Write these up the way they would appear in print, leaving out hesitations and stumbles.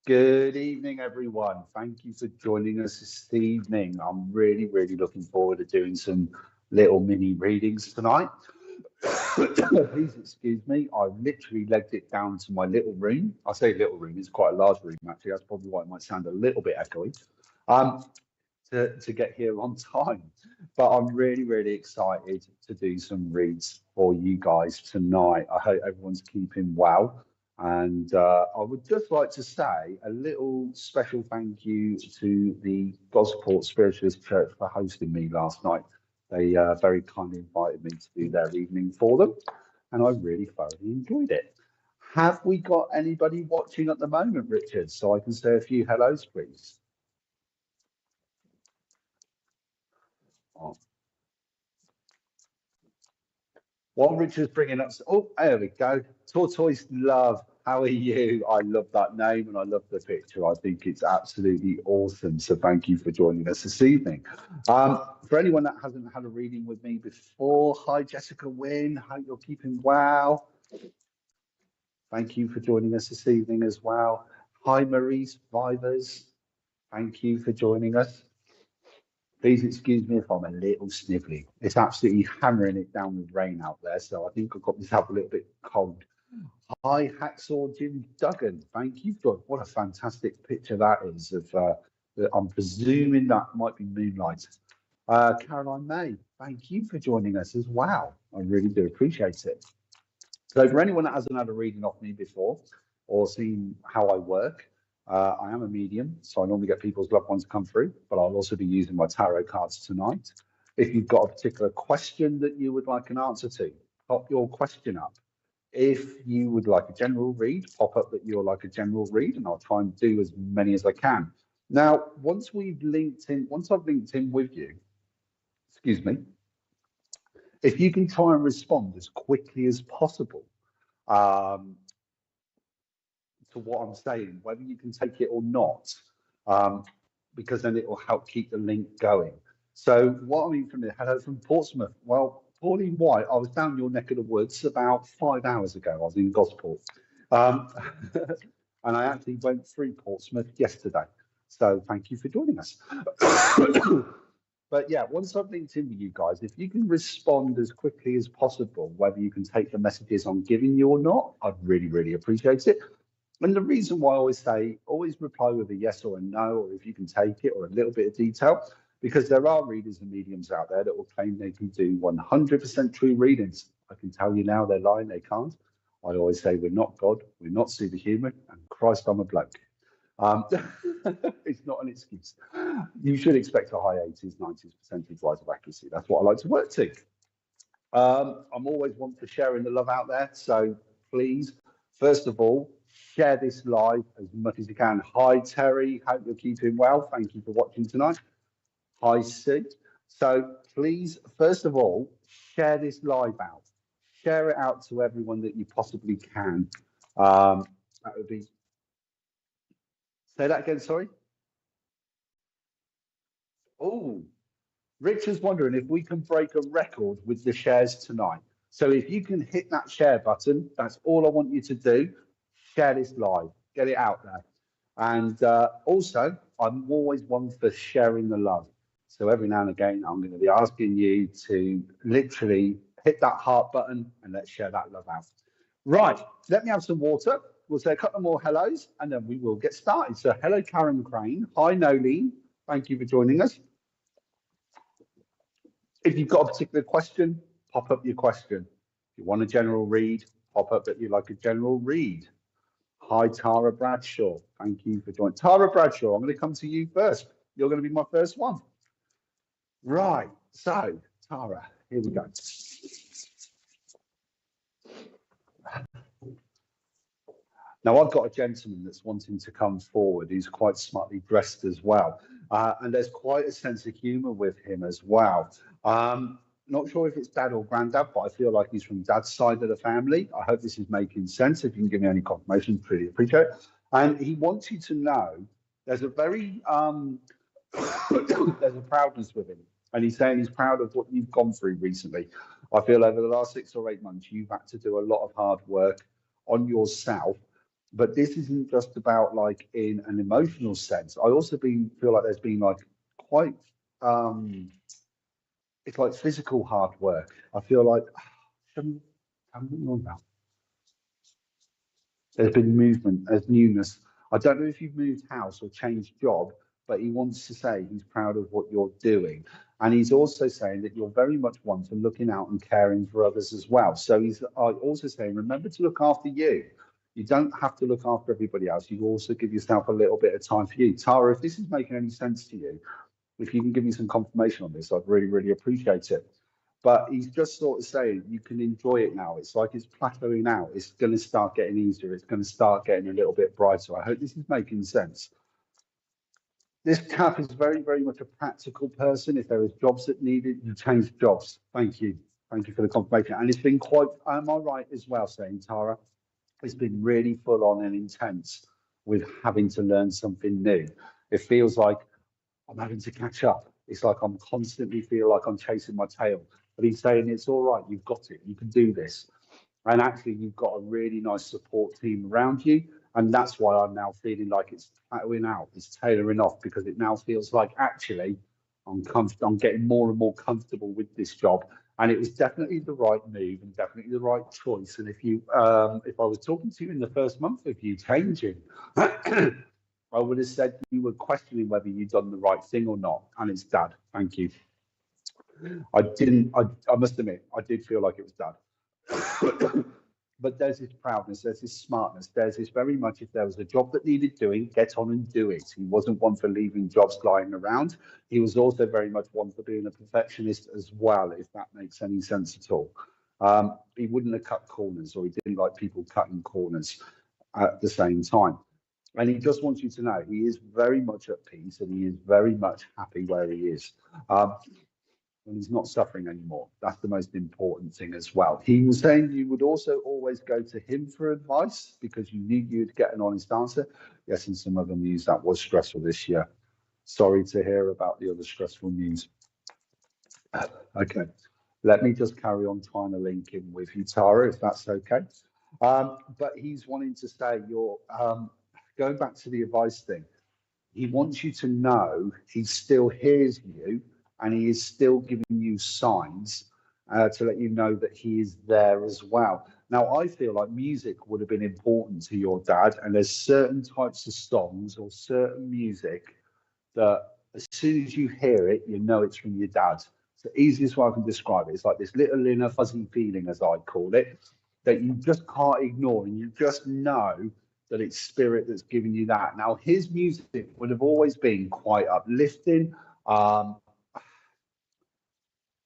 Good evening, everyone. Thank you for joining us this evening. I'm really looking forward to doing some little mini readings tonight. Please excuse me. I've literally legged it down to my little room. I say little room, it's quite a large room, actually. That's probably why it might sound a little bit echoey. Um, to get here on time. But I'm really excited to do some reads for you guys tonight. I hope everyone's keeping well. And I would just like to say a little special thank you to the Gosport Spiritualist Church for hosting me last night. They very kindly invited me to do their evening for them, and I really thoroughly enjoyed it. Have we got anybody watching at the moment, Richard? So I can say a few hellos, please. Oh. While Richard's bringing up, oh, there we go. Tortoise Love, how are you? I love that name and I love the picture. I think it's absolutely awesome. So thank you for joining us this evening. For anyone that hasn't had a reading with me before, hi Jessica Wynn, hope you're keeping well. Thank you for joining us this evening as well. Hi Maurice Vivers, thank you for joining us. Please excuse me if I'm a little snivelly. It's absolutely hammering it down with rain out there, so I think I've got myself a little bit cold. Hi, Hacksaw Jim Duggan. Thank you for what a fantastic picture that is. I'm presuming that might be moonlight. Caroline May, thank you for joining us as well. I really do appreciate it. So for anyone that hasn't had a reading off me before or seen how I work, I am a medium, so I normally get people's loved ones come through, but I'll also be using my tarot cards tonight. If you've got a particular question that you would like an answer to, pop your question up. If you would like a general read, pop up that you're like a general read, and I'll try and do as many as I can. Now, once I've linked in with you, excuse me, if you can try and respond as quickly as possible, to what I'm saying, whether you can take it or not, because then it will help keep the link going. So what I mean from the hello from Portsmouth. Well, Pauline White, I was down your neck of the woods about 5 hours ago. I was in Gosport. And I actually went through Portsmouth yesterday. So thank you for joining us. But yeah, once I've linked in with you guys, if you can respond as quickly as possible, whether you can take the messages I'm giving you or not, I'd really appreciate it. And the reason why I always say, always reply with a yes or a no, or if you can take it, or a little bit of detail, because there are readers and mediums out there that will claim they can do 100% true readings. I can tell you now they're lying, they can't. I always say we're not God, we're not superhuman, and Christ, I'm a bloke. It's not an excuse. You should expect a high 80s, 90s percentage wise of accuracy. That's what I like to work to. I'm always one for sharing the love out there. So please, first of all, share this live as much as you can. Hi, Terry. Hope you're keeping well. Thank you for watching tonight. Hi, Sid. So please, first of all, share this live out. Share it out to everyone that you possibly can. That would be... Say that again, sorry. Oh, Richard's wondering if we can break a record with the shares tonight. So if you can hit that share button, that's all I want you to do. Share this live, get it out there. And also, I'm always one for sharing the love. So every now and again, I'm going to be asking you to literally hit that heart button and let's share that love out. Right, let me have some water. We'll say a couple more hellos and then we will get started. So hello, Karen Crane. Hi, Nolene. Thank you for joining us. If you've got a particular question, pop up your question. If you want a general read, pop up that you like a general read. Hi, Tara Bradshaw. Thank you for joining. Tara Bradshaw, I'm going to come to you first. You're going to be my first one. Right. So, Tara, here we go. Now, I've got a gentleman that's wanting to come forward who's quite smartly dressed as well. And there's quite a sense of humour with him as well. Not sure if it's dad or granddad, but I feel like he's from dad's side of the family. I hope this is making sense. If you can give me any confirmation, really appreciate it. And he wants you to know there's a very there's a proudness with him. And he's saying he's proud of what you've gone through recently. I feel over the last 6 or 8 months, you've had to do a lot of hard work on yourself But this isn't just about like in an emotional sense. I also feel like there's been like quite um it's like physical hard work. I feel like shouldn't- I'm not on about. There's been movement, there's newness. I don't know if you've moved house or changed job, but he wants to say he's proud of what you're doing. And he's also saying that you're very much one for looking out and caring for others as well. So he's also saying, remember to look after you. You don't have to look after everybody else. You also give yourself a little bit of time for you. Tara, if this is making any sense to you, if you can give me some confirmation on this, I'd really, really appreciate it. But he's just sort of saying you can enjoy it now. It's like it's plateauing out. It's going to start getting easier. It's going to start getting a little bit brighter. I hope this is making sense. This chap is very, very much a practical person. If there is jobs that need it, you change jobs. Thank you. Thank you for the confirmation. And it's been quite, am I right as well saying, Tara? It's been really full on and intense with having to learn something new. It feels like I'm having to catch up. It's like I'm constantly feel like I'm chasing my tail. But he's saying it's all right, you've got it, you can do this. And actually, you've got a really nice support team around you. And that's why I'm now feeling like it's plateauing out, it's tailoring off, because it now feels like actually I'm getting more and more comfortable with this job. And it was definitely the right move and definitely the right choice. And if I was talking to you in the first month of you changing, I would have said you were questioning whether you'd done the right thing or not. And it's dad. Thank you. I didn't, I must admit, I did feel like it was dad. But there's this proudness, there's this smartness, there's this very much if there was a job that needed doing, get on and do it. He wasn't one for leaving jobs lying around. He was also very much one for being a perfectionist as well, if that makes any sense at all. He wouldn't have cut corners, or he didn't like people cutting corners at the same time. And he just wants you to know he is very much at peace and he is very much happy where he is. Um, and he's not suffering anymore. That's the most important thing as well. He was saying you would also always go to him for advice because you knew you'd get an honest answer. Yes, and some other news that was stressful this year. Sorry to hear about the other stressful news. Okay, let me just carry on trying to link in with you, Tara, if that's okay. But he's wanting to say you're going back to the advice thing. He wants you to know he still hears you and he is still giving you signs to let you know that he is there as well. Now, I feel like music would have been important to your dad, and there's certain types of songs or certain music that as soon as you hear it, you know it's from your dad. It's the easiest way I can describe it. It's like this little inner fuzzy feeling, as I call it, that you just can't ignore, and you just know that it's spirit that's giving you that. Now, his music would have always been quite uplifting. Um,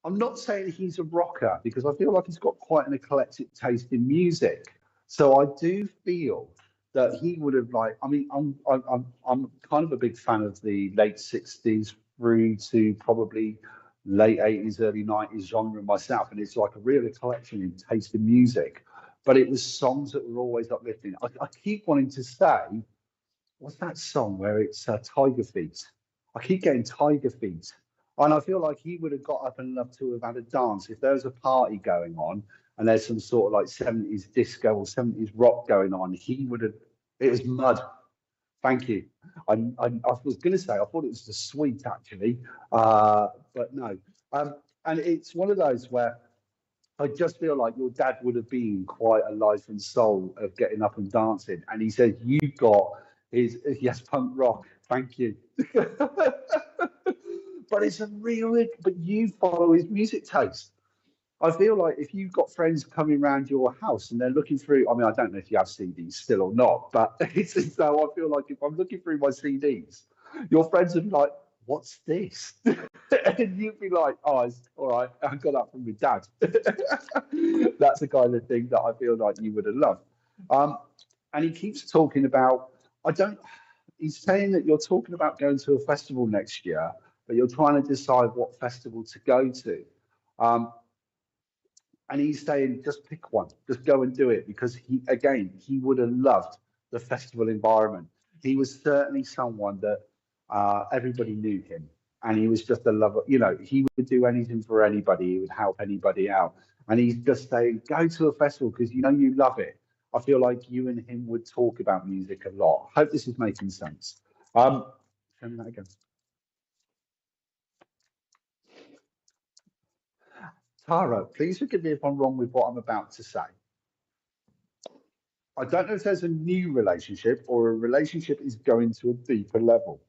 I'm not saying he's a rocker because I feel like he's got quite an eclectic taste in music. So I do feel that he would have like. I mean, I'm kind of a big fan of the late '60s through to probably late '80s, early '90s genre myself, and it's like a real collection in taste in music. But it was songs that were always uplifting. I keep wanting to say, what's that song where it's Tiger Feet? I keep getting Tiger Feet. And I feel like he would have got up and loved to have had a dance. If there was a party going on and there's some sort of like 70s disco or 70s rock going on, he would have, it was mud. Thank you. I was going to say, I thought it was the sweet actually, but no. And it's one of those where I just feel like your dad would have been quite a life and soul of getting up and dancing. And he said, you've got his, yes, punk rock. Thank you. But it's a real, but you follow his music taste. I feel like if you've got friends coming around your house and they're looking through, I mean, I don't know if you have CDs still or not, but it's as though I feel like if I'm looking through my CDs, your friends would be like, what's this? And you'd be like, oh, it's all right, I got that from my dad. That's the kind of thing that I feel like you would have loved. Um, and he keeps talking about, I don't, he's saying that you're talking about going to a festival next year, but you're trying to decide what festival to go to. Um, and he's saying, just pick one, just go and do it because he would have loved the festival environment. He was certainly someone that everybody knew him, and he was just a lover. You know, he would do anything for anybody. He would help anybody out, and he's just saying, go to a festival because you know you love it. I feel like you and him would talk about music a lot. I hope this is making sense. Show me that again. Tara, please forgive me if I'm wrong with what I'm about to say. I don't know if there's a new relationship or a relationship is going to a deeper level.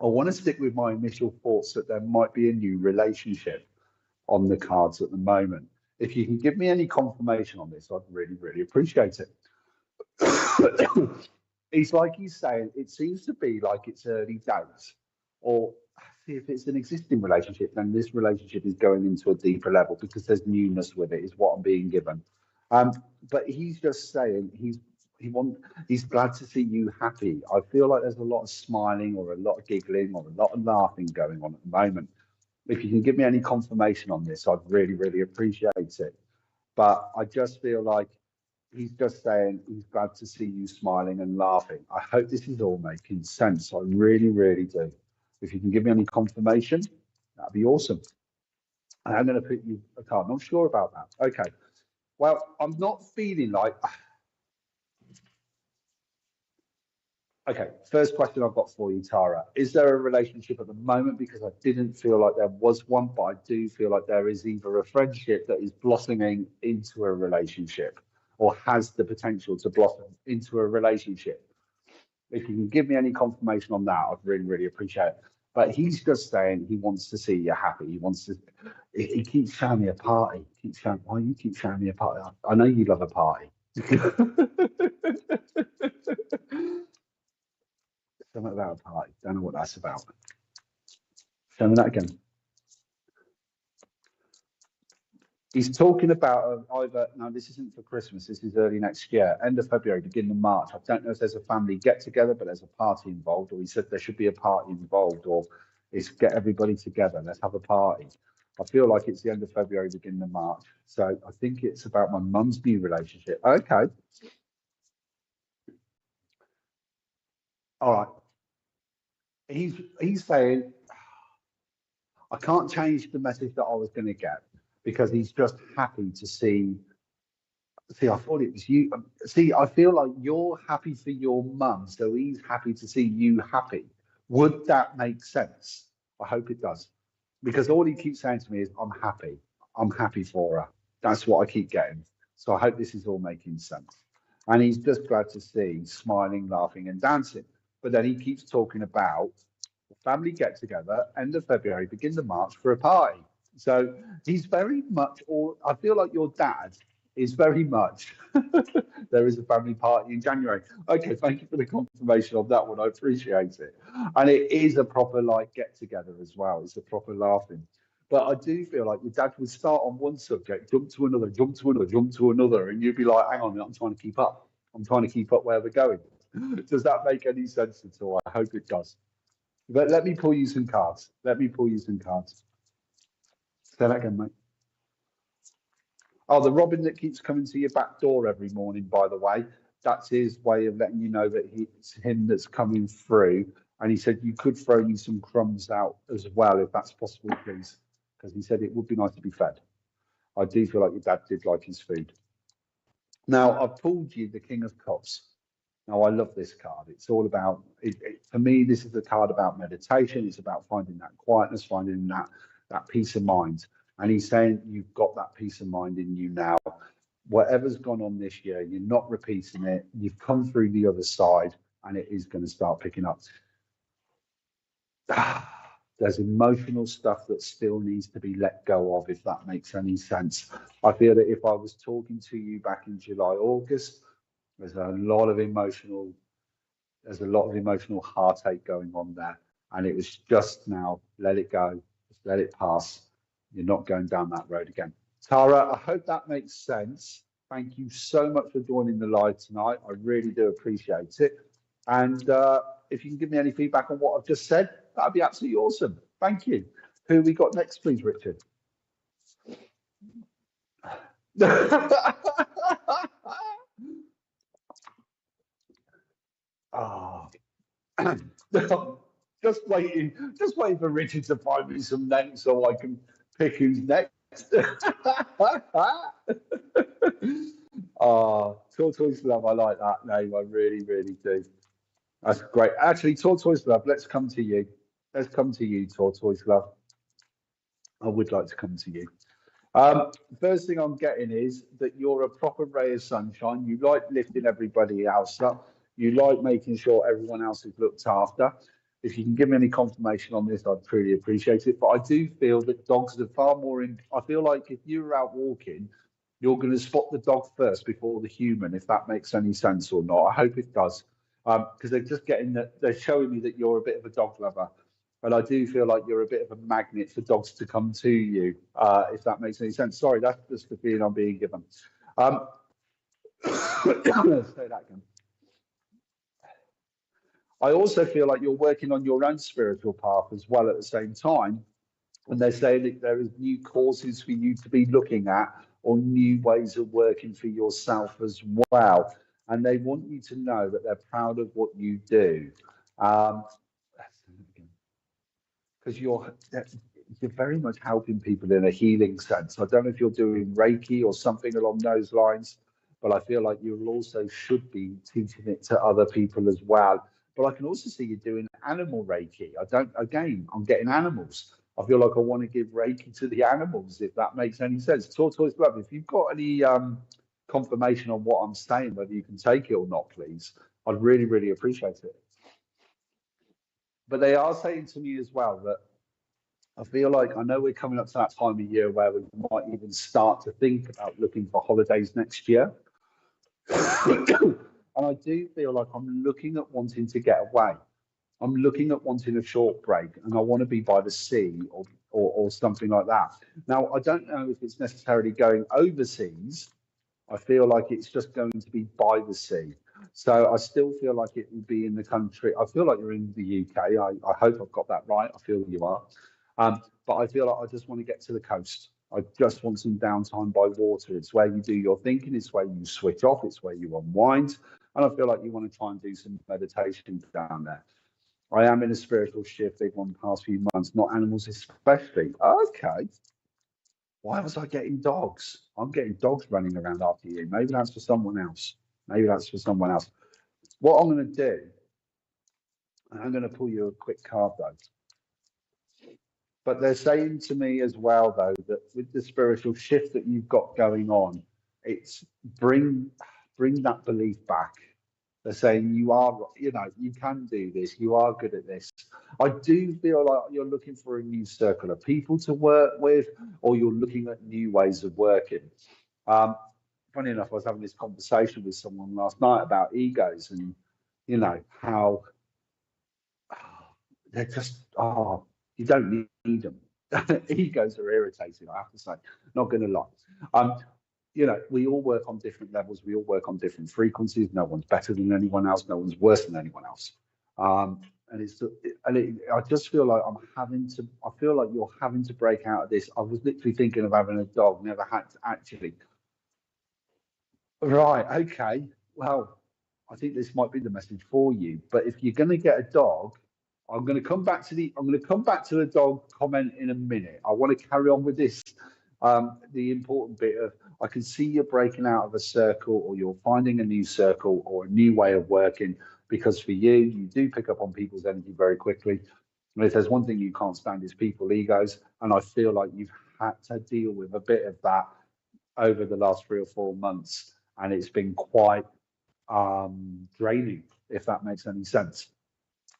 I want to stick with my initial thoughts that there might be a new relationship on the cards at the moment. If you can give me any confirmation on this, I'd really, really appreciate it. It's like he's saying, it seems to be like it's early days. Or if it's an existing relationship, then this relationship is going into a deeper level because there's newness with it, is what I'm being given. Um, but he's just saying he's glad to see you happy. I feel like there's a lot of smiling or a lot of giggling or a lot of laughing going on at the moment. If you can give me any confirmation on this, I'd really, really appreciate it. But I just feel like he's just saying he's glad to see you smiling and laughing. I hope this is all making sense. I really, really do. If you can give me any confirmation, that'd be awesome. And I'm going to put you a card. I'm not sure about that. Okay. Well, I'm not feeling like. Okay, first question I've got for you, Tara. Is there a relationship at the moment? Because I didn't feel like there was one, but I do feel like there is either a friendship that is blossoming into a relationship or has the potential to blossom into a relationship. If you can give me any confirmation on that, I'd really, really appreciate it. But he's just saying he wants to see you happy. He wants to. He keeps showing me a party. He keeps showing. Why you keep showing me a party? I know you love a party. Something about a party. Don't know what that's about. Show me that again. He's talking about either, no, this isn't for Christmas, this is early next year, end of February, beginning of March. I don't know if there's a family get together, but there's a party involved, or he said there should be a party involved, or it's get everybody together, let's have a party. I feel like it's the end of February, beginning of March. So I think it's about my mum's new relationship. Okay. All right. He's saying I can't change the message that I was going to get because he's just happy to see. See, I thought it was you. See, I feel like you're happy for your mum, so he's happy to see you happy. Would that make sense? I hope it does. Because all he keeps saying to me is, I'm happy. I'm happy for her. That's what I keep getting. So I hope this is all making sense. And he's just glad to see smiling, laughing, and dancing. But then he keeps talking about family get together, end of February, beginning of March for a party. So he's very much, or I feel like your dad is very much, there is a family party in January. Okay, thank you for the confirmation on that one. I appreciate it. And it is a proper like get together as well. It's a proper laughing. But I do feel like your dad would start on one subject, jump to another, jump to another, jump to another, and you'd be like, hang on a minute, I'm trying to keep up. I'm trying to keep up where we're going. Does that make any sense at all? I hope it does. But let me pull you some cards. Let me pull you some cards. Say that again, mate. Oh, the robin that keeps coming to your back door every morning, by the way, that's his way of letting you know that it's him that's coming through. And he said you could throw you some crumbs out as well, if that's possible, please. Because he said it would be nice to be fed. I do feel like your dad did like his food. Now, I've pulled you the King of Cups. Now, I love this card. It's all about, for me, this is a card about meditation. It's about finding that quietness, finding that peace of mind. And he's saying you've got that peace of mind in you now. Whatever's gone on this year, you're not repeating it. You've come through the other side, and it is going to start picking up. There's emotional stuff that still needs to be let go of, if that makes any sense. I feel that if I was talking to you back in July, August, there's a lot of emotional heartache going on there. And it was just now, let it go, just let it pass. You're not going down that road again. Tara, I hope that makes sense. Thank you so much for joining the live tonight. I really do appreciate it. And if you can give me any feedback on what I've just said, that'd be absolutely awesome. Thank you. Who we got next, please, Richard? Oh. just waiting for Richard to find me some names so I can pick who's next. Oh, Tortoise Love, I like that name. I really, really do. That's great. Actually, Tortoise Love, let's come to you. Let's come to you, Tortoise Love. I would like to come to you. First thing I'm getting is that you're a proper ray of sunshine. You like lifting everybody else up. You like making sure everyone else is looked after. If you can give me any confirmation on this, I'd truly appreciate it. But I do feel that dogs are far more in. I feel like if you're out walking, you're going to spot the dog first before the human, if that makes any sense or not. I hope it does. Because they're just getting that, they're showing me that you're a bit of a dog lover. And I do feel like you're a bit of a magnet for dogs to come to you, if that makes any sense. Sorry, that's just the feeling I'm being given. Let's say that again. I also feel like you're working on your own spiritual path as well at the same time. And they're saying that there is new causes for you to be looking at or new ways of working for yourself as well. And they want you to know that they're proud of what you do. Um, because you're very much helping people in a healing sense. I don't know if you're doing Reiki or something along those lines, but I feel like you also should be teaching it to other people as well. But I can also see you doing animal Reiki. I don't, again, I'm getting animals. I feel like I want to give Reiki to the animals, if that makes any sense. Tortoise Love, if you've got any confirmation on what I'm saying, whether you can take it or not, please, I'd really, really appreciate it. But they are saying to me as well that I feel like I know we're coming up to that time of year where we might even start to think about looking for holidays next year. And I do feel like I'm looking at wanting to get away. I'm looking at wanting a short break and I want to be by the sea or something like that. Now, I don't know if it's necessarily going overseas. I feel like it's just going to be by the sea. So I still feel like it will be in the country. I feel like you're in the UK. I hope I've got that right. I feel you are. But I feel like I just want to get to the coast. I just want some downtime by water. It's where you do your thinking. It's where you switch off. It's where you unwind. And I feel like you want to try and do some meditation down there. I am in a spiritual shift, big one, past few months, not animals especially. Okay. Why was I getting dogs? I'm getting dogs running around after you. Maybe that's for someone else. Maybe that's for someone else. What I'm going to do, and I'm going to pull you a quick card though. But they're saying to me as well, though, that with the spiritual shift that you've got going on, it's bring that belief back. They're saying you are, you know, you can do this. You are good at this. I do feel like you're looking for a new circle of people to work with, or you're looking at new ways of working. Um, Funny enough, I was having this conversation with someone last night about egos and, you know, how they're just you don't need them. Egos are irritating, I have to say. Not going to lie. You know, we all work on different levels. We all work on different frequencies. No one's better than anyone else. No one's worse than anyone else. And I just feel like I'm having to. I feel like you're having to break out of this. I was literally thinking of having a dog. Never had to actually. Right. Okay. Well, I think this might be the message for you. But if you're going to get a dog, I'm going to come back to the dog comment in a minute. I want to carry on with this. The important bit of I can see you're breaking out of a circle or you're finding a new circle or a new way of working because for you, you do pick up on people's energy very quickly. And if there's one thing you can't stand is people egos. And I feel like you've had to deal with a bit of that over the last 3 or 4 months. And it's been quite draining, if that makes any sense.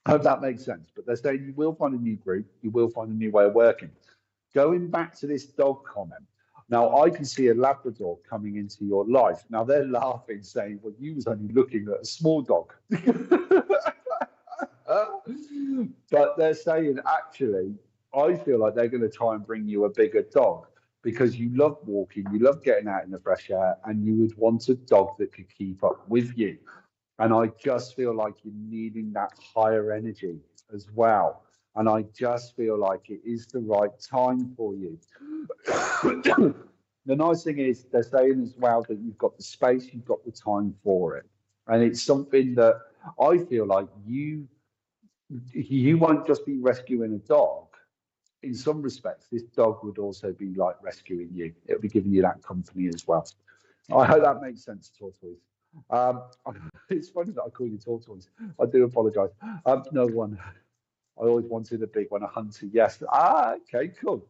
I hope that makes sense. But they're saying you will find a new group, you will find a new way of working. Going back to this dog comment, now I can see a Labrador coming into your life. Now they're laughing, saying, well, you was only looking at a small dog. But they're saying, actually, I feel like they're going to try and bring you a bigger dog because you love walking, you love getting out in the fresh air, and you would want a dog that could keep up with you. And I just feel like you're needing that higher energy as well. And I just feel like it is the right time for you. The nice thing is they're saying as well that you've got the space, you've got the time for it. And it's something that I feel like you won't just be rescuing a dog. In some respects, this dog would also be like rescuing you. It'll be giving you that company as well. I hope that makes sense, tortoise. Um, it's funny that I call you tortoise. I do apologise. No one. I always wanted a big one, a hunter. Yes. Okay, cool.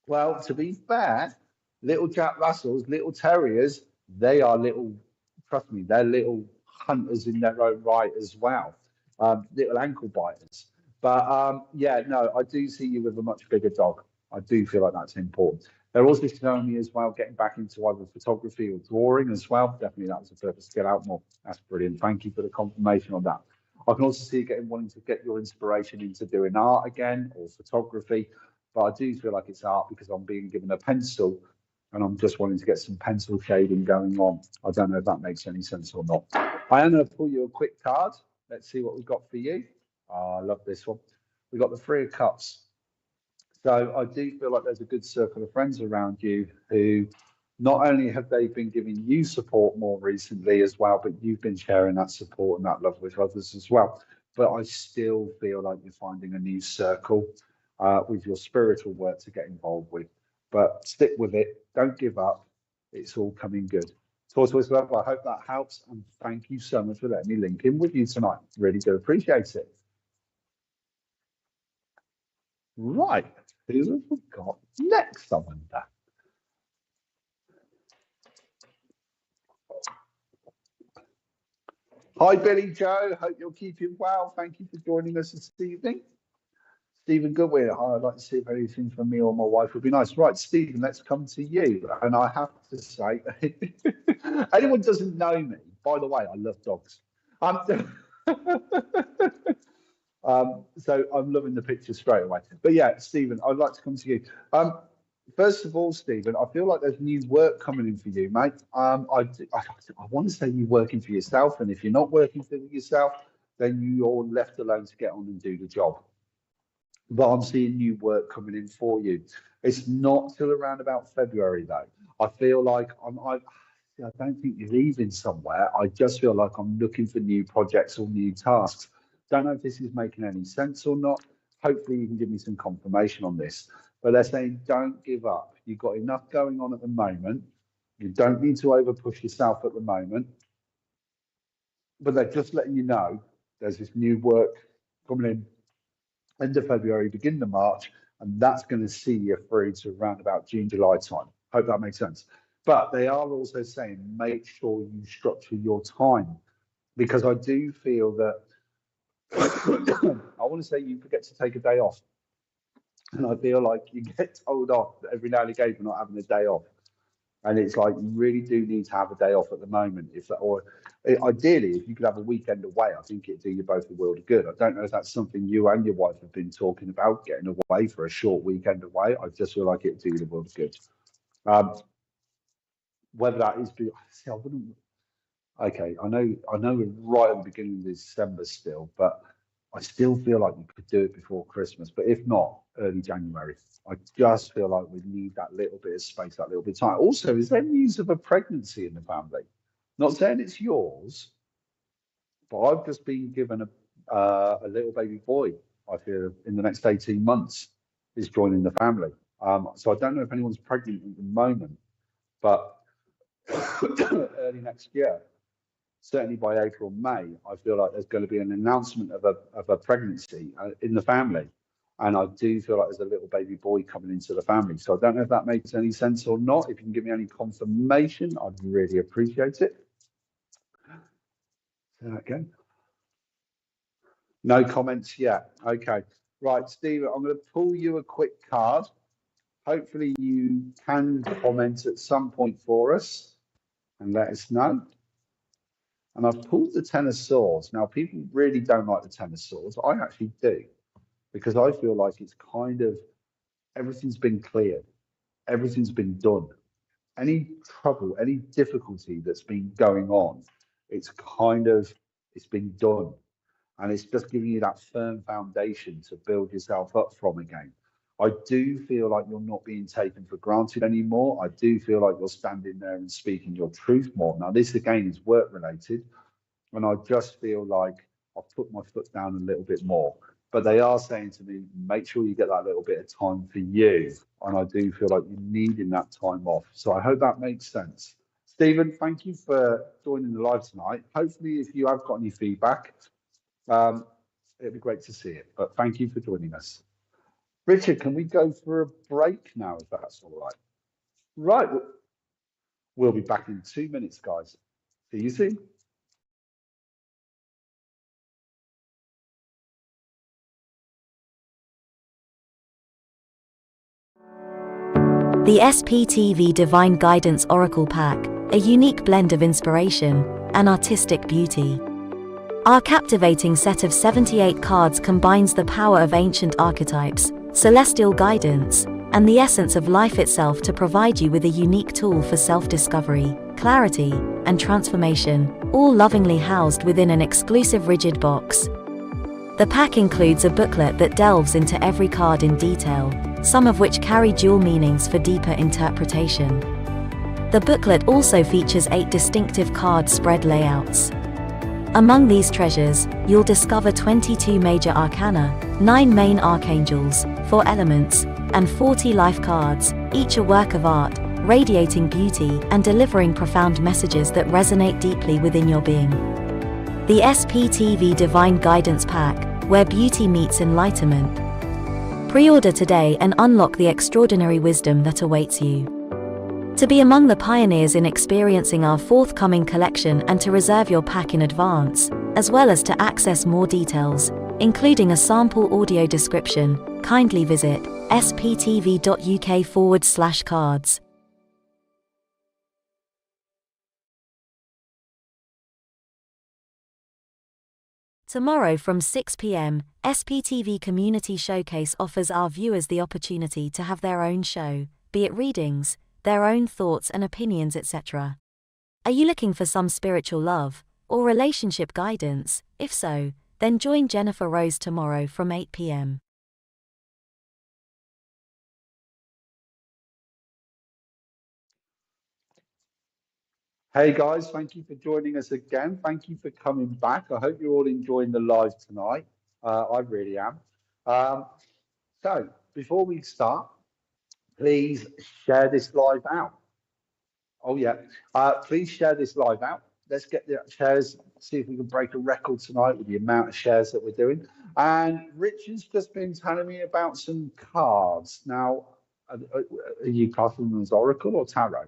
Well, to be fair, little Jack Russells, little terriers, they are little, trust me, they're little hunters in their own right as well. Little ankle biters. But yeah, no, I do see you with a much bigger dog. I do feel like that's important. They're also showing me as well getting back into either photography or drawing as well. Definitely that was a purpose to get out more. That's brilliant. Thank you for the confirmation on that. I can also see you getting wanting to get your inspiration into doing art again or photography. But I do feel like it's art because I'm being given a pencil and I'm just wanting to get some pencil shading going on. I don't know if that makes any sense or not. I am going to pull you a quick card. Let's see what we've got for you. Oh, I love this one. We've got the Three of Cups. So I do feel like there's a good circle of friends around you who not only have they been giving you support more recently as well, but you've been sharing that support and that love with others as well. But I still feel like you're finding a new circle with your spiritual work to get involved with. But stick with it. Don't give up. It's all coming good. Tortoise Love, I hope that helps. And thank you so much for letting me link in with you tonight. Really do appreciate it. Right. Who have we got next, I wonder? Hi, Billy Joe. Hope you're keeping well. Thank you for joining us this evening. Stephen Goodwin, hi, I'd like to see if anything from me or my wife would be nice. Right, Stephen, let's come to you. And I have to say, anyone doesn't know me, by the way, I love dogs. Um, so I'm loving the picture straight away. But yeah, Stephen, I'd like to come to you. First of all, Stephen, I feel like there's new work coming in for you, mate. I want to say you're working for yourself, and if you're not working for yourself, then you're left alone to get on and do the job. But I'm seeing new work coming in for you. It's not till around about February, though. I feel like I don't think you're leaving somewhere. I just feel like I'm looking for new projects or new tasks. Don't know if this is making any sense or not. Hopefully, you can give me some confirmation on this. But they're saying don't give up. You've got enough going on at the moment. You don't need to over push yourself at the moment. But they're just letting you know there's this new work coming in end of February, beginning of March, and that's going to see you through to around about June, July time. Hope that makes sense. But they are also saying make sure you structure your time because I do feel that I want to say you forget to take a day off. And I feel like you get told off every now and again for not having a day off. And it's like you really do need to have a day off at the moment. If that, or ideally, if you could have a weekend away, I think it'd do you both a world of good. I don't know if that's something you and your wife have been talking about, getting away for a short weekend away. I just feel like it'd do you the world of good. Um, whether that is, see, I wouldn't. Okay, I know we're right at the beginning of December still, but I still feel like you could do it before Christmas. But if not, early January. I just feel like we need that little bit of space, that little bit of time. Also, is there news of a pregnancy in the family? Not saying it's yours, but I've just been given a little baby boy. I feel in the next 18 months is joining the family. So I don't know if anyone's pregnant at the moment, but early next year, certainly by April, May, I feel like there's going to be an announcement of a pregnancy in the family. And I do feel like there's a little baby boy coming into the family. So I don't know if that makes any sense or not. If you can give me any confirmation, I'd really appreciate it. Say that again. No comments yet. Okay. Right, Steve, I'm going to pull you a quick card. Hopefully you can comment at some point for us and let us know. And I've pulled the Ten of Swords. Now, people really don't like the Ten of Swords. I actually do, because I feel like it's kind of everything's been cleared, everything's been done. Any trouble, any difficulty that's been going on, it's been done. And it's just giving you that firm foundation to build yourself up from again. I do feel like you're not being taken for granted anymore. I do feel like you're standing there and speaking your truth more. Now, this again is work related, and I just feel like I've put my foot down a little bit more. But they are saying to me, make sure you get that little bit of time for you. And I do feel like you're needing that time off. So I hope that makes sense. Stephen, thank you for joining the live tonight. Hopefully, if you have got any feedback, um, it'd be great to see it. But thank you for joining us. Richard, can we go for a break now, if that's all right? Right, we'll be back in 2 minutes, guys. See you soon. The SPTV Divine Guidance Oracle Pack, a unique blend of inspiration and artistic beauty. Our captivating set of 78 cards combines the power of ancient archetypes, celestial guidance, and the essence of life itself to provide you with a unique tool for self-discovery, clarity, and transformation, all lovingly housed within an exclusive rigid box. The pack includes a booklet that delves into every card in detail, some of which carry dual meanings for deeper interpretation. The booklet also features 8 distinctive card spread layouts. Among these treasures, you'll discover 22 major arcana, 9 main archangels, 4 elements, and 40 life cards, each a work of art, radiating beauty and delivering profound messages that resonate deeply within your being. The SPTV Divine Guidance Pack, where beauty meets enlightenment. Pre-order today and unlock the extraordinary wisdom that awaits you. To be among the pioneers in experiencing our forthcoming collection and to reserve your pack in advance, as well as to access more details, including a sample audio description, kindly visit sptv.uk/cards. Tomorrow from 6 p.m, SPTV Community Showcase offers our viewers the opportunity to have their own show, be it readings, their own thoughts and opinions, etc. Are you looking for some spiritual love or relationship guidance? If so, then join Jennifer Rose tomorrow from 8 p.m. Hey guys, thank you for joining us again. Thank you for coming back. I hope you're all enjoying the live tonight. I really am. So before we start, please share this live out. Oh yeah, please share this live out. Let's get the shares, see if we can break a record tonight with the amount of shares that we're doing. And Richard's just been telling me about some cards. Now, are you classing them as Oracle or Tarot?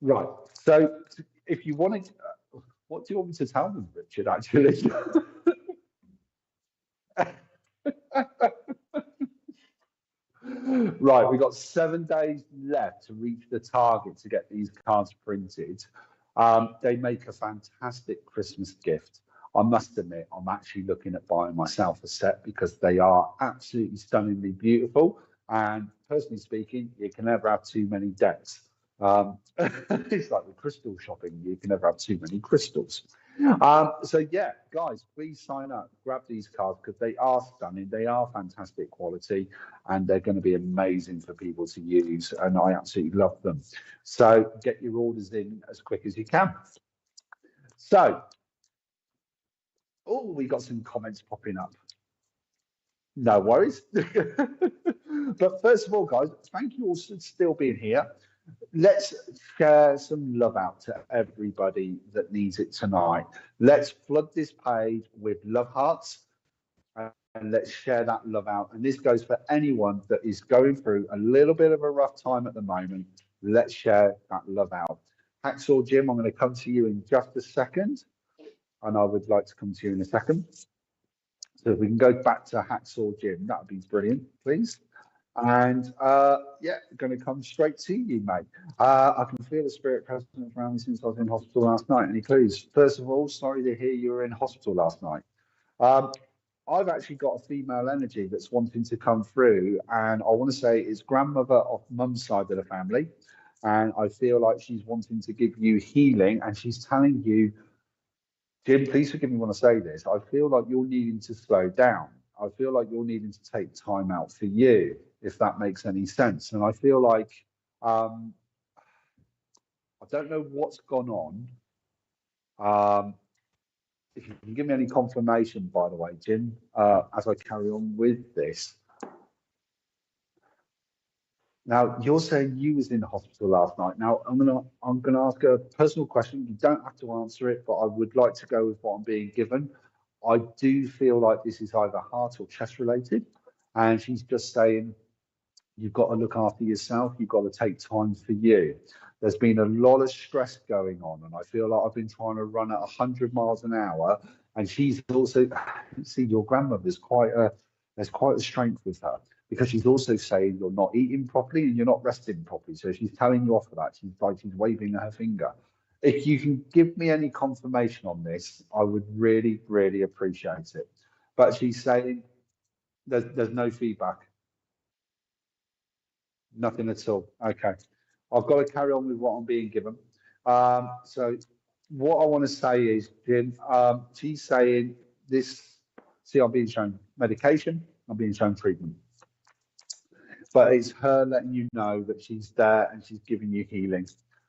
Right. So if you wanted, what do you want me to tell them, Richard, actually? Right, we've got 7 days left to reach the target to get these cards printed. They make a fantastic Christmas gift. I must admit, I'm actually looking at buying myself a set because they are absolutely stunningly beautiful. And personally speaking, you can never have too many decks. It's like with crystal shopping, you can never have too many crystals. So yeah, guys, please sign up, grab these cards because they are stunning, they are fantastic quality, and they're going to be amazing for people to use, and I absolutely love them. So get your orders in as quick as you can. So, oh, we got some comments popping up. No worries. But first of all, guys, thank you all for still being here. Let's share some love out to everybody that needs it tonight. Let's flood this page with love hearts and let's share that love out. And this goes for anyone that is going through a little bit of a rough time at the moment. Let's share that love out. Hacksaw Jim, I'm going to come to you in just a second. And I would like to come to you in a second. So if we can go back to Hacksaw Jim, that would be brilliant, please. And yeah, going to come straight to you, mate. I can feel the spirit presence around me since I was in hospital last night. Any clues? First of all, sorry to hear you were in hospital last night. I've actually got a female energy that's wanting to come through, and I want to say it's grandmother of mum's side of the family. And I feel like she's wanting to give you healing, and she's telling you, Jim, please forgive me when I say this. I feel like you're needing to slow down. I feel like you're needing to take time out for you, if that makes any sense. And I feel like I don't know what's gone on. If you can give me any confirmation, by the way, Jim, as I carry on with this. Now, you're saying you was in the hospital last night. Now, I'm gonna ask a personal question. You don't have to answer it, but I would like to go with what I'm being given. I do feel like this is either heart or chest related, and she's just saying you've got to look after yourself. You've got to take time for you. There's been a lot of stress going on, and I feel like I've been trying to run at 100 miles an hour. And she's also, see, your grandmother's there's quite a strength with her because she's also saying you're not eating properly and you're not resting properly. So she's telling you off for that. She's like she's waving her finger. If you can give me any confirmation on this, I would really, really appreciate it. But she's saying there's no feedback. Nothing at all. Okay. I've got to carry on with what I'm being given. So what I want to say is, Jim, she's saying this, see, I'm being shown medication, I'm being shown treatment. But it's her letting you know that she's there and she's giving you healing.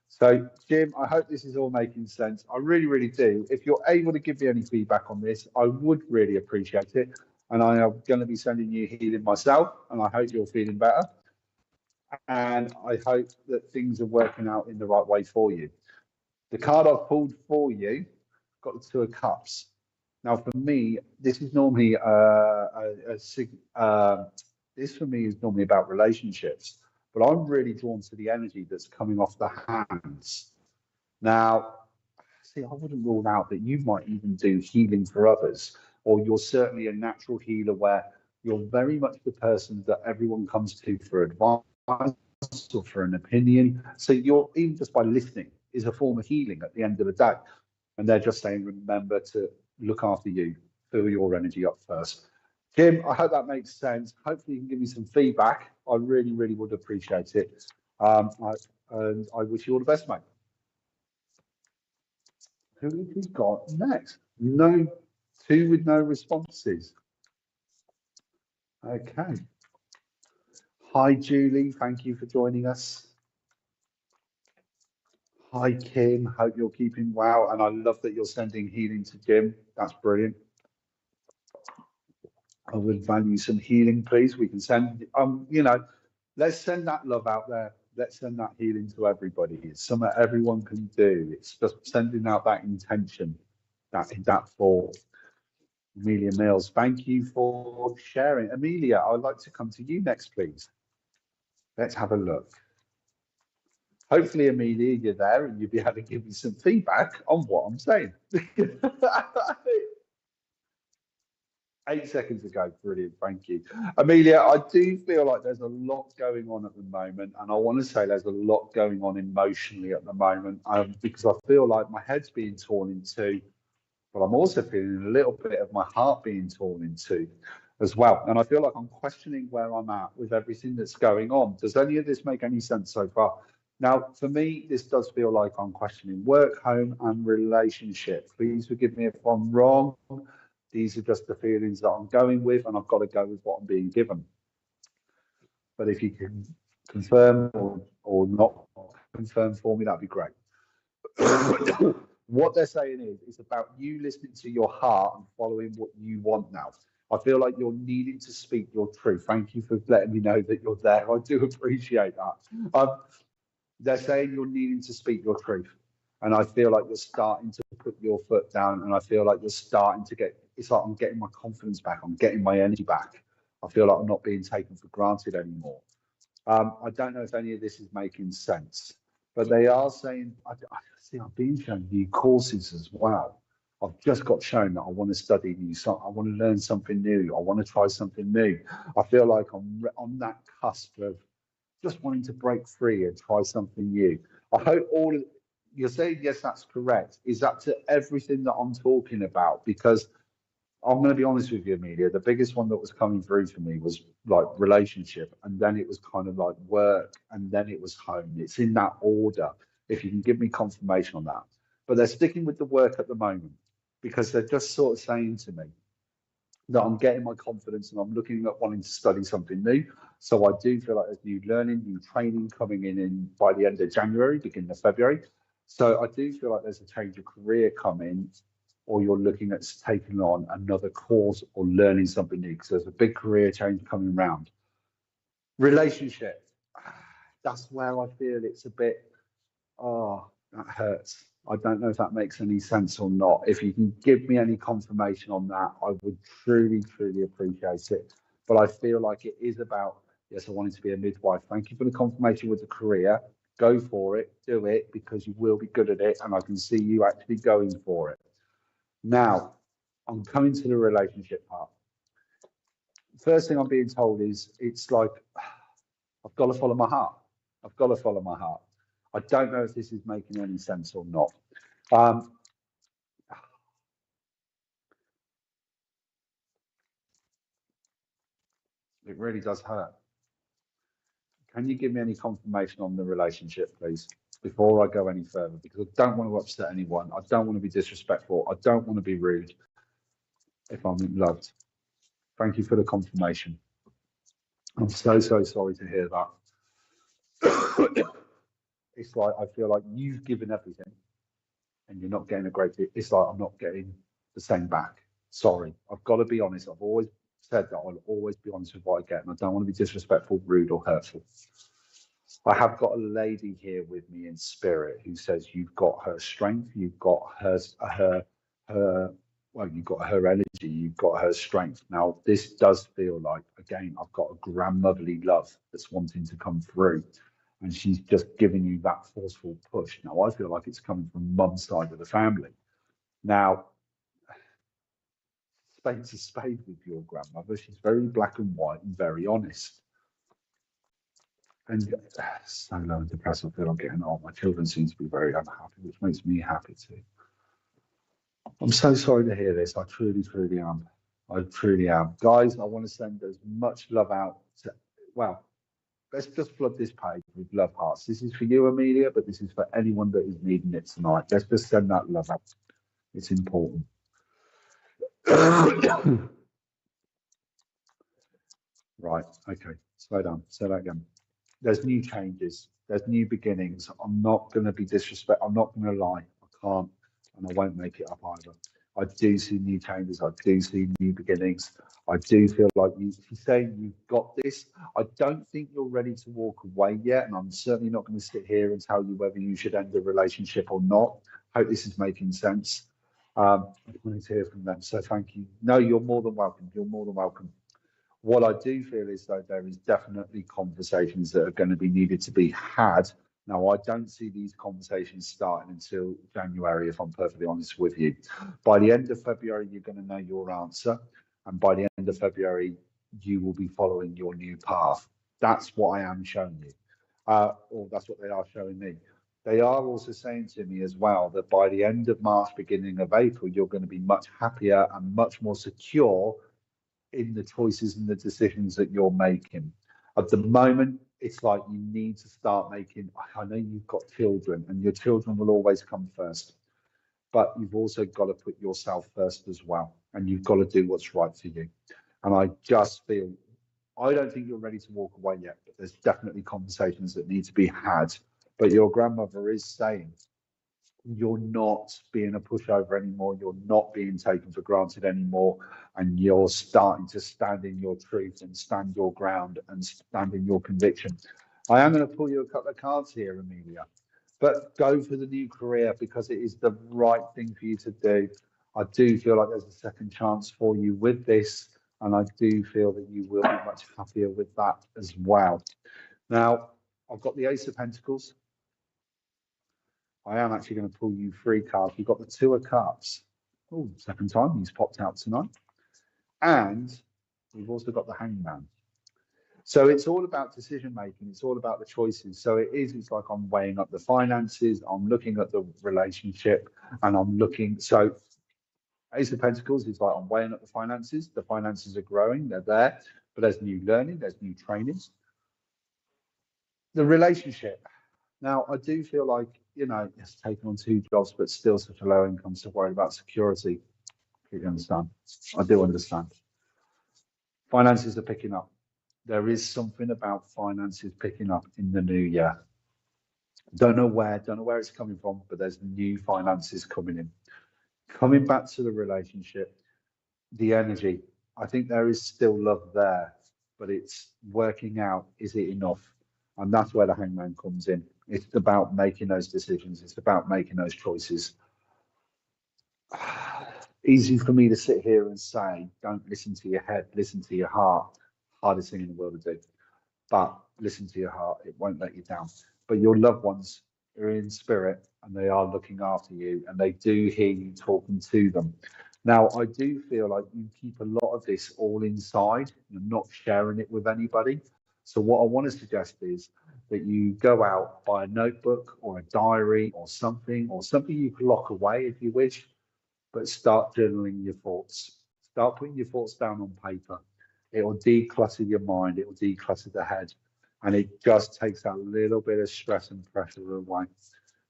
So, Jim, I hope this is all making sense. I really, really do. If you're able to give me any feedback on this, I would really appreciate it. And I am going to be sending you healing myself, and I hope you're feeling better. And I hope that things are working out in the right way for you. The card I've pulled for you got the Two of Cups. Now, for me, this is normally this for me is normally about relationships, but I'm really drawn to the energy that's coming off the hands. Now, see, I wouldn't rule out that you might even do healing for others, or you're certainly a natural healer where you're very much the person that everyone comes to for advice or for an opinion. So you're even just by listening is a form of healing at the end of the day. And they're just saying, remember to look after you, fill your energy up first. Jim, I hope that makes sense. Hopefully you can give me some feedback. I really, really would appreciate it. And I wish you all the best, mate. Who have we got next? No, two with no responses. Okay. Hi, Julie. Thank you for joining us. Hi, Kim. Hope you're keeping well. And I love that you're sending healing to Jim. That's brilliant. I would value some healing, please. We can send, let's send that love out there. Let's send that healing to everybody. It's something everyone can do. It's just sending out that intention, that for Amelia Mills. Thank you for sharing. Amelia, I'd like to come to you next, please. Let's have a look. Hopefully, Amelia, you're there and you'll be able to give me some feedback on what I'm saying. 8 seconds ago, brilliant, thank you. Amelia, I do feel like there's a lot going on at the moment, and I want to say there's a lot going on emotionally at the moment, because I feel like my head's being torn in two, but I'm also feeling a little bit of my heart being torn in two as well. And I feel like I'm questioning where I'm at with everything that's going on. Does any of this make any sense so far? Now, for me, this does feel like I'm questioning work, home, and relationship. Please forgive me if I'm wrong. These are just the feelings that I'm going with, and I've got to go with what I'm being given. But if you can confirm or not confirm for me, that'd be great. What they're saying is it's about you listening to your heart and following what you want now. I feel like you're needing to speak your truth. Thank you for letting me know that you're there. I do appreciate that. They're saying you're needing to speak your truth. And I feel like you're starting to put your foot down, and I feel like you're starting to it's like I'm getting my confidence back. I'm getting my energy back. I feel like I'm not being taken for granted anymore. I don't know if any of this is making sense, but they are saying, I see, I've been shown new courses as well. I've just got shown that I want to study new, I want to learn something new. I want to try something new. I feel like I'm on that cusp of just wanting to break free and try something new. I hope you're saying, yes, that's correct. Is that to everything that I'm talking about? Because I'm going to be honest with you, Amelia, the biggest one that was coming through for me was like relationship, and then it was kind of like work, and then it was home. It's in that order, if you can give me confirmation on that. But they're sticking with the work at the moment because they're just sort of saying to me that I'm getting my confidence and I'm looking at wanting to study something new. So I do feel like there's new learning, new training coming in by the end of January, beginning of February. So I do feel like there's a change of career coming, or you're looking at taking on another course or learning something new, because there's a big career change coming around. Relationship. that's where I feel it's a bit, oh, that hurts. I don't know if that makes any sense or not. If you can give me any confirmation on that, I would truly, truly appreciate it. But I feel like it is about, yes, I wanted to be a midwife. Thank you for the confirmation with the career. Go for it, do it, because you will be good at it. And I can see you actually going for it. Now, I'm coming to the relationship part. First thing I'm being told is it's like, I've got to follow my heart. I've got to follow my heart. I don't know if this is making any sense or not. Um, it really does hurt. Can you give me any confirmation on the relationship, please, before I go any further? Because I don't want to upset anyone. I don't want to be disrespectful. I don't want to be rude if I'm loved. Thank you for the confirmation. I'm so, so sorry to hear that. It's like I feel like you've given everything and you're not getting a great deal. It's like I'm not getting the same back. Sorry, I've got to be honest. I've always said that I'll always be honest with what I get, and I don't want to be disrespectful, rude, or hurtful. I have got a lady here with me in spirit who says you've got her strength, you've got her, well, you've got her energy, you've got her strength. Now, this does feel like, again, I've got a grandmotherly love that's wanting to come through, and she's just giving you that forceful push. Now, I feel like it's coming from mum's side of the family. Now, spade to spade with your grandmother, she's very black and white and very honest. And so low and depressed, I feel I'm getting old. My children seem to be very unhappy, which makes me happy too. I'm so sorry to hear this. I truly, truly am. I truly am. Guys, I want to send as much love out to, well, let's just flood this page with love hearts. This is for you, Amelia, but this is for anyone that is needing it tonight. Let's just send that love out. It's important. Right, okay, slow down, say that again. There's new changes, there's new beginnings. I'm not going to be disrespectful, I'm not going to lie. I can't, and I won't make it up either. I do see new changes, I do see new beginnings. I do feel like you're saying you've got this. I don't think you're ready to walk away yet, and I'm certainly not going to sit here and tell you whether you should end the relationship or not. I hope this is making sense. I wanted to hear from them, so thank you. No, you're more than welcome. You're more than welcome. What I do feel is though there is definitely conversations that are going to be needed to be had. Now, I don't see these conversations starting until January, if I'm perfectly honest with you. By the end of February, you're going to know your answer. And by the end of February, you will be following your new path. That's what I am showing you. Or that's what they are showing me. They are also saying to me as well that by the end of March, beginning of April, you're going to be much happier and much more secure in the choices and the decisions that you're making. At the moment, it's like you need to start making, I know you've got children and your children will always come first, but you've also got to put yourself first as well. And you've got to do what's right for you. And I just feel, I don't think you're ready to walk away yet, but there's definitely conversations that need to be had. But your grandmother is saying, you're not being a pushover anymore. You're not being taken for granted anymore. And you're starting to stand in your truth and stand your ground and stand in your conviction. I am going to pull you a couple of cards here, Amelia, but go for the new career because it is the right thing for you to do. I do feel like there's a second chance for you with this. And I do feel that you will be much happier with that as well. Now, I've got the Ace of Pentacles. I am actually going to pull you 3 cards. We've got the Two of Cups. Oh, second time he's popped out tonight. And we've also got the Hangman. So it's all about decision making. It's all about the choices. So it's like I'm weighing up the finances. I'm looking at the relationship and I'm looking. So Ace of Pentacles is like I'm weighing up the finances. The finances are growing. They're there. But there's new learning. There's new trainings. The relationship. Now, I do feel like, you know, it's taken on 2 jobs, but still such a low income, so worried about security. You understand? I do understand. Finances are picking up. There is something about finances picking up in the new year. Don't know where it's coming from, but there's new finances coming in. Coming back to the relationship, the energy, I think there is still love there, but it's working out, is it enough? And that's where the hangman comes in. It's about making those decisions. It's about making those choices. Easy for me to sit here and say, don't listen to your head, listen to your heart. Hardest thing in the world to do. But listen to your heart, it won't let you down. But your loved ones are in spirit and they are looking after you and they do hear you talking to them. Now, I do feel like you keep a lot of this all inside. You're not sharing it with anybody. So, what I want to suggest is that you go out, buy a notebook or a diary or something you can lock away if you wish, but start journaling your thoughts. Start putting your thoughts down on paper. It will declutter your mind, it will declutter the head, and it just takes that little bit of stress and pressure away.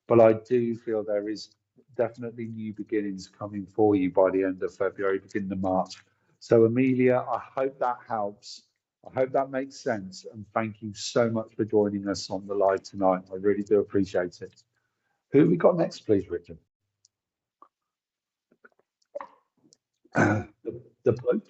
But I do feel there is definitely new beginnings coming for you by the end of February, beginning of March. So, Amelia, I hope that helps. I hope that makes sense. And thank you so much for joining us on the live tonight. I really do appreciate it. Who have we got next, please, Richard? The bloke.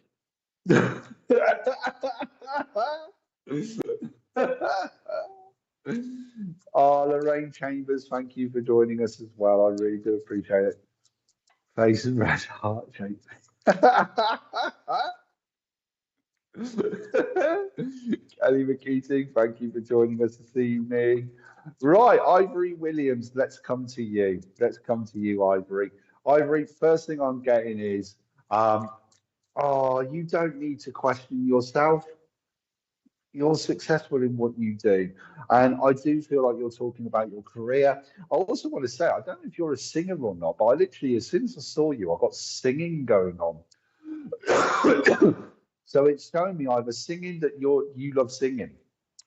Oh, Lorraine Chambers, thank you for joining us as well. I really do appreciate it. Face and red heart shape. Kelly McKeating, thank you for joining us this evening. Right, Ivory Williams, let's come to you. Let's come to you, Ivory. Ivory, first thing I'm getting is, oh, you don't need to question yourself. You're successful in what you do. And I do feel like you're talking about your career. I also want to say, I don't know if you're a singer or not, but I literally, as soon as I saw you, I got singing going on. So it's showing me either singing that you love singing,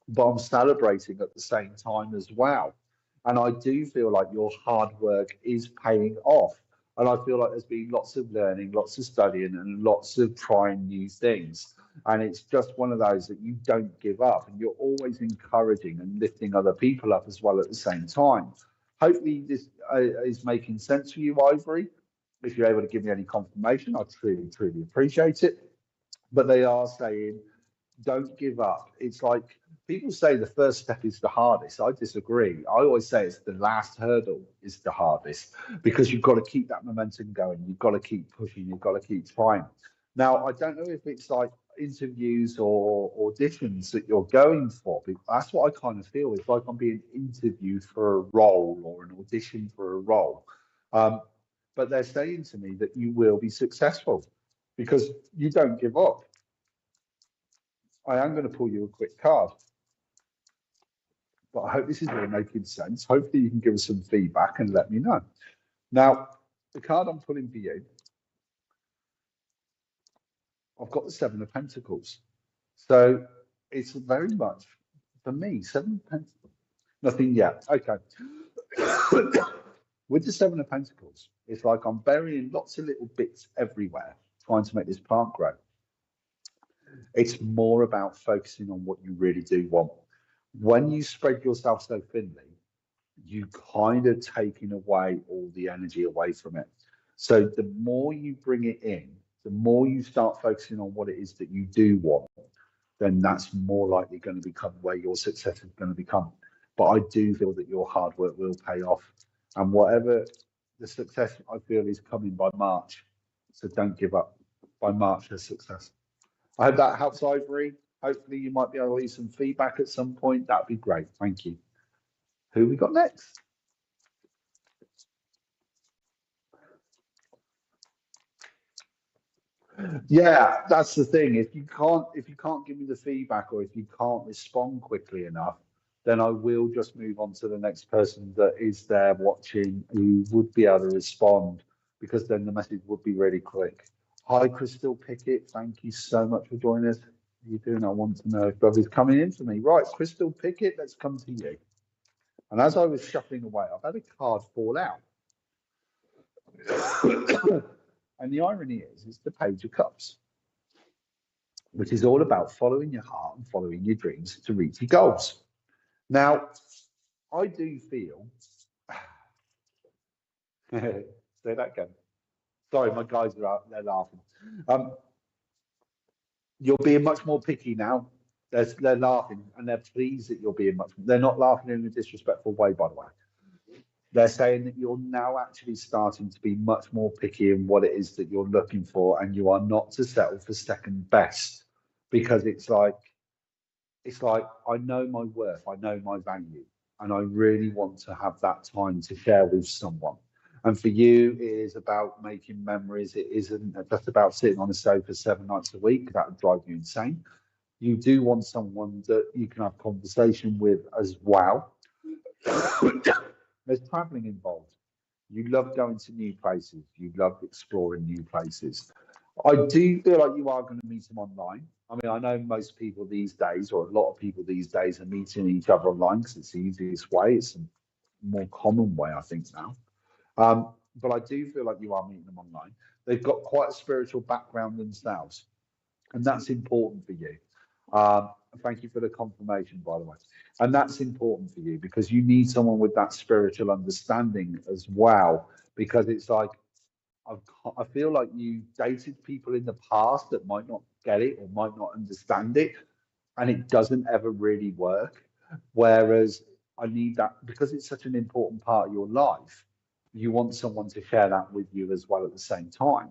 but I'm celebrating at the same time as well. And I do feel like your hard work is paying off. And I feel like there's been lots of learning, lots of studying, and lots of trying new things. And it's just one of those that you don't give up, and you're always encouraging and lifting other people up as well at the same time. Hopefully, this is making sense for you, Ivory. If you're able to give me any confirmation, I truly, truly appreciate it. But they are saying, don't give up. It's like people say the first step is the hardest. I disagree. I always say it's the last hurdle is the hardest because you've got to keep that momentum going. You've got to keep pushing. You've got to keep trying. Now, I don't know if it's like interviews or auditions that you're going for, but that's what I kind of feel. It's like I'm being interviewed for a role or an audition for a role. But they're saying to me that you will be successful because you don't give up. I am going to pull you a quick card, but I hope this is all making sense. Hopefully you can give us some feedback and let me know. Now, the card I'm pulling for you, I've got the Seven of Pentacles. So it's very much, for me, Seven of Pentacles. Nothing yet. Okay. With the Seven of Pentacles, it's like I'm burying lots of little bits everywhere, trying to make this plant grow. It's more about focusing on what you really do want. When you spread yourself so thinly, you kind of taking away all the energy away from it. So the more you bring it in, the more you start focusing on what it is that you do want, then that's more likely going to become where your success is going to become. But I do feel that your hard work will pay off. And whatever the success I feel is coming by March, so don't give up. By March, there's success. I hope that helps, Ivory. Hopefully you might be able to leave some feedback at some point. That'd be great. Thank you. Who we got next? Yeah, that's the thing. If you can't give me the feedback or if you can't respond quickly enough, then I will just move on to the next person that is there watching who would be able to respond because then the message would be really quick. Hi, Crystal Pickett. Thank you so much for joining us. How are you doing? I want to know if Bobby's coming in for me. Right, Crystal Pickett, let's come to you. And as I was shuffling away, I've had a card fall out. And the irony is, it's the Page of Cups, which is all about following your heart and following your dreams to reach your goals. Now, I do feel, say that again. Sorry, my guys are out, they're laughing. You're being much more picky now. They're laughing and they're pleased that you're being much. They're not laughing in a disrespectful way, by the way. They're saying that you're now actually starting to be much more picky in what it is that you're looking for, and you are not to settle for second best, because it's like I know my worth, I know my value, and I really want to have that time to share with someone. And for you, it is about making memories. It isn't just about sitting on a sofa 7 nights a week. That would drive you insane. You do want someone that you can have conversation with as well. There's traveling involved. You love going to new places. You love exploring new places. I do feel like you are going to meet them online. I mean, I know most people these days, or a lot of people these days, are meeting each other online because it's the easiest way. It's a more common way, I think, now. But I do feel like you are meeting them online. They've got quite a spiritual background themselves, and that's important for you. Thank you for the confirmation, by the way. And that's important for you because you need someone with that spiritual understanding as well. Because it's like, I've, I feel like you dated people in the past that might not get it or might not understand it, and it doesn't ever really work. Whereas I need that because it's such an important part of your life. You want someone to share that with you as well at the same time.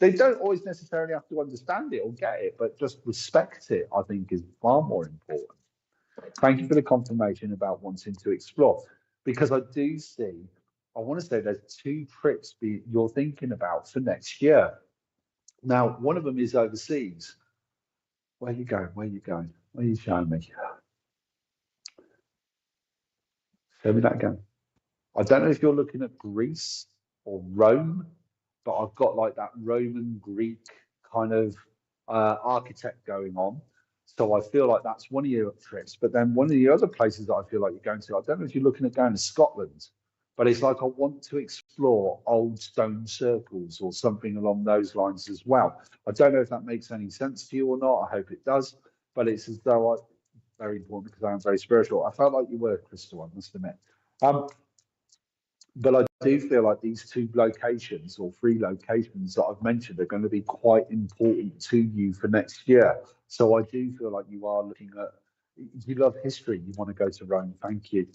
They don't always necessarily have to understand it or get it, but just respect it, I think, is far more important. Thank you for the confirmation about wanting to explore, because I do see, I want to say there's two trips you're thinking about for next year. Now, one of them is overseas. Where are you going? Where are you going? What are you showing me? Show me that again. I don't know if you're looking at Greece or Rome, but I've got like that Roman Greek kind of architect going on. So I feel like that's one of your trips. But then one of the other places that I feel like you're going to, I don't know if you're looking at going to Scotland, but it's like I want to explore old stone circles or something along those lines as well. I don't know if that makes any sense to you or not. I hope it does. But it's as though very important because I am very spiritual. I felt like you were, Crystal, I must admit. Um, but I do feel like these two locations or three locations that I've mentioned are going to be quite important to you for next year. So I do feel like you are looking at, you love history, you want to go to Rome, thank you.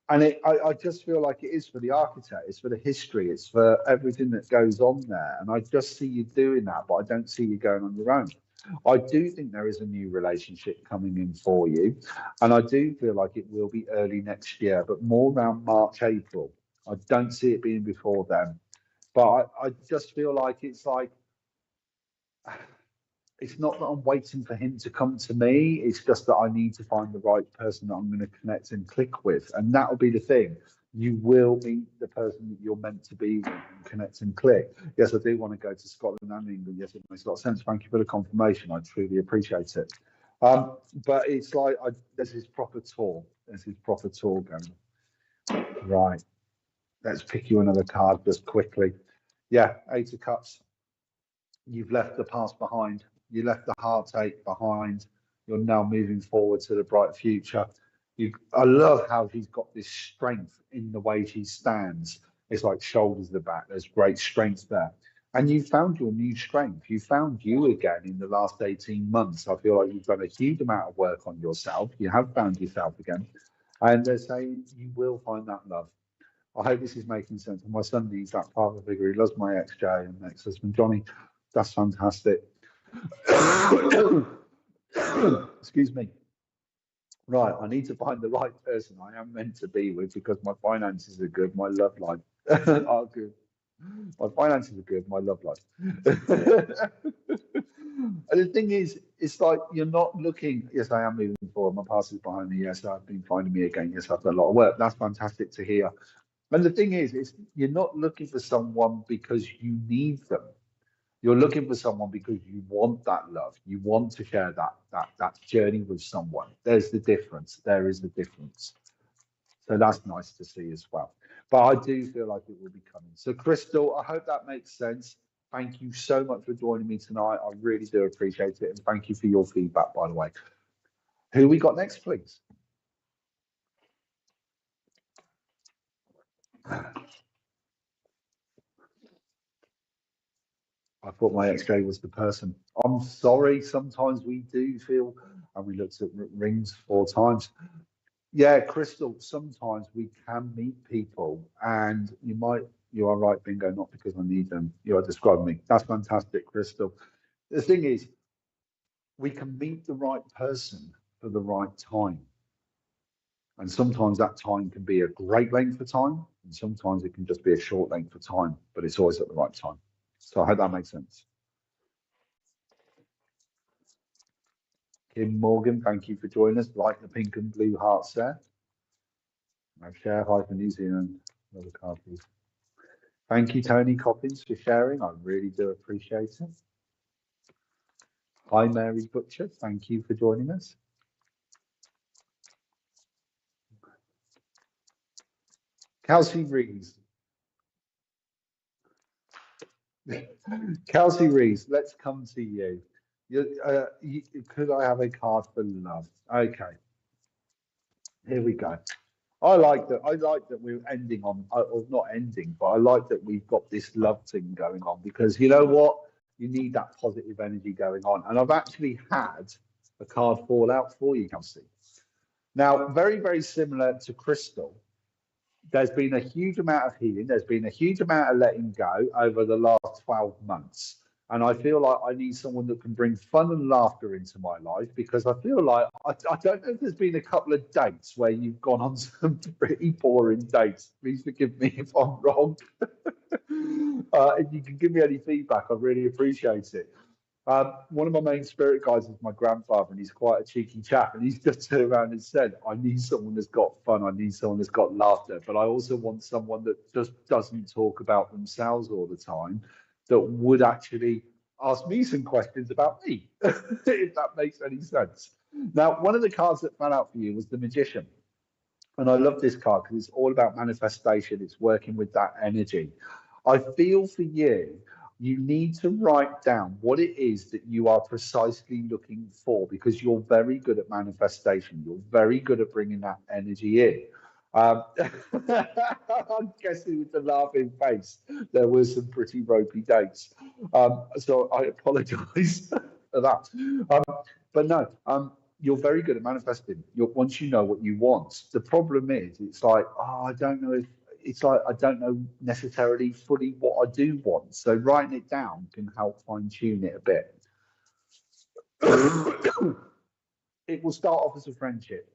And I just feel like it is for the architect, it's for the history, it's for everything that goes on there. And I just see you doing that, but I don't see you going on your own. I do think there is a new relationship coming in for you. And I do feel like it will be early next year, but more around March, April. I don't see it being before then. But I just feel like it's not that I'm waiting for him to come to me. It's just that I need to find the right person that I'm going to connect and click with. And that'll be the thing. You will meet the person that you're meant to be with and connect and click. Yes, I do want to go to Scotland and England. Yes, it makes a lot of sense. Thank you for the confirmation. I truly appreciate it. But it's like there's this proper tour. There's this proper tour going. Right. Let's pick you another card just quickly. Yeah, Eight of Cups. You've left the past behind. You left the heartache behind. You're now moving forward to the bright future. I love how she's got this strength in the way she stands. It's like shoulders to the back. There's great strength there. And you found your new strength. You found you again in the last 18 months. I feel like you've done a huge amount of work on yourself. You have found yourself again. And they're saying you will find that love. I hope this is making sense. And my son needs that father figure. He loves my ex-Jay and ex-husband Johnny. That's fantastic. Excuse me. Right, I need to find the right person I am meant to be with because my finances are good, my love life are good. My finances are good, my love life. And the thing is, it's like you're not looking. Yes, I am moving forward. My past is behind me. Yes, I've been finding me again. Yes, I've done a lot of work. That's fantastic to hear. And the thing is, you're not looking for someone because you need them. You're looking for someone because you want that love. You want to share that journey with someone. There's the difference. There is the difference. So that's nice to see as well. But I do feel like it will be coming. So Crystal, I hope that makes sense. Thank you so much for joining me tonight. I really do appreciate it. And thank you for your feedback, by the way. Who we got next, please? I thought my ex-Jay was the person. I'm sorry. Sometimes we do feel And we looked at rings 4 times. Yeah, Crystal, sometimes we can meet people and you are right, bingo, not because I need them. You are describing me. That's fantastic, Crystal. The thing is, we can meet the right person for the right time. And sometimes that time can be a great length of time, and sometimes it can just be a short length of time, but it's always at the right time. So I hope that makes sense. Kim Morgan, thank you for joining us. Like the pink and blue hearts there. I've share hi for New Zealand. Another card, please. Thank you, Tony Coppins, for sharing. I really do appreciate it. Hi, Mary Butcher. Thank you for joining us. Kelsey Rees. Kelsey Rees, let's come to you. Could I have a card for love? Okay, here we go. I like that. I like that we're ending on, or not ending, but I like that we've got this love thing going on because you know what? You need that positive energy going on. And I've actually had a card fall out for you, Kelsey. Now, very, very similar to Crystal. There's been a huge amount of healing. There's been a huge amount of letting go over the last 12 months. And I feel like I need someone that can bring fun and laughter into my life because I feel like I don't know if there's been a couple of dates where you've gone on some pretty boring dates. Please forgive me if I'm wrong. If you can give me any feedback, I'd really appreciate it. One of my main spirit guides is my grandfather, and he's quite a cheeky chap. And he's just turned around and said, I need someone that's got fun. I need someone that's got laughter. But I also want someone that just doesn't talk about themselves all the time, that would actually ask me some questions about me, if that makes any sense. Now, one of the cards that fell out for you was the Magician. And I love this card because it's all about manifestation. It's working with that energy. I feel for you, you need to write down what it is that you are precisely looking for because you're very good at manifestation. You're very good at bringing that energy in. I'm guessing with the laughing face, there were some pretty ropey dates. So I apologize for that. But no, you're very good at manifesting. Once you know what you want. The problem is, it's like, oh, I don't know if it's like I don't know necessarily fully what I do want. So writing it down can help fine tune it a bit. It will start off as a friendship.